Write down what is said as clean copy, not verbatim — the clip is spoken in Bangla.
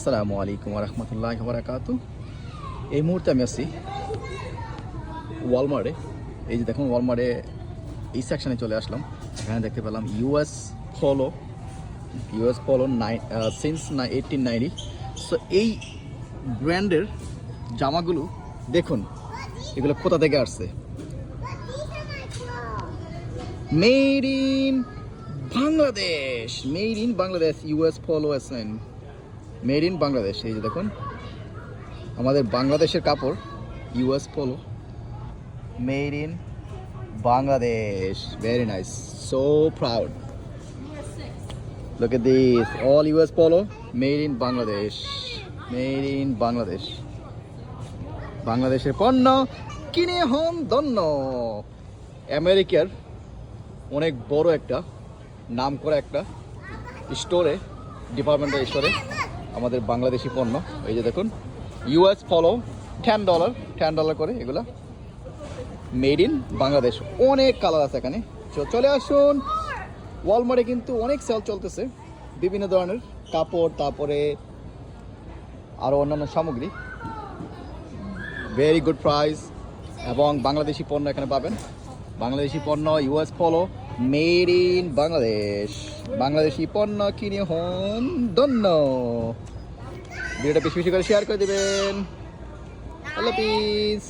আসসালামু আলাইকুম ওয়া রাহমাতুল্লাহি ওয়া বারাকাতুহু। এই মুহূর্তে আমি আছি ওয়ালমার্টে। এই যে দেখুন, ওয়ালমার্টে এই সেকশনে চলে আসলাম। এখানে দেখতে পেলাম ইউএস পলো সিন্স 1890। সো এই ব্র্যান্ডের জামাগুলো দেখুন, এগুলো কোথা থেকে আসছে। মেড ইন বাংলাদেশ, ইউএস পলো এসএন, মেড ইন বাংলাদেশ। এই যে দেখুন, আমাদের বাংলাদেশের কাপড়, ইউএস পলো, made in Bangladesh. Very nice, so proud. Look at this, all US polo made in Bangladesh, বাংলাদেশের পণ্য কিনে হন ধন্য। আমেরিকার অনেক বড় একটা নাম করা একটা ডিপার্টমেন্টাল স্টোরে আমাদের বাংলাদেশি পণ্য। এই যে দেখুন, ইউএস পলো, $10 করে এগুলা, মেড ইন বাংলাদেশ। অনেক কালার আছে এখানে, চলে আসুন। ওয়ালমার্টে কিন্তু অনেক সেল চলতেছে, বিভিন্ন ধরনের কাপড়, তারপরে আরও অন্যান্য সামগ্রী, ভেরি গুড প্রাইস, এবং বাংলাদেশি পণ্য এখানে পাবেন। বাংলাদেশি পণ্য, ইউএস পলো, মেড ইন বাংলাদেশি পণ্য কিনে হন ধন্য। ভিডিওটা বেশি বেশি করে শেয়ার করে দেবেন। আল্লাহ হাফিজ।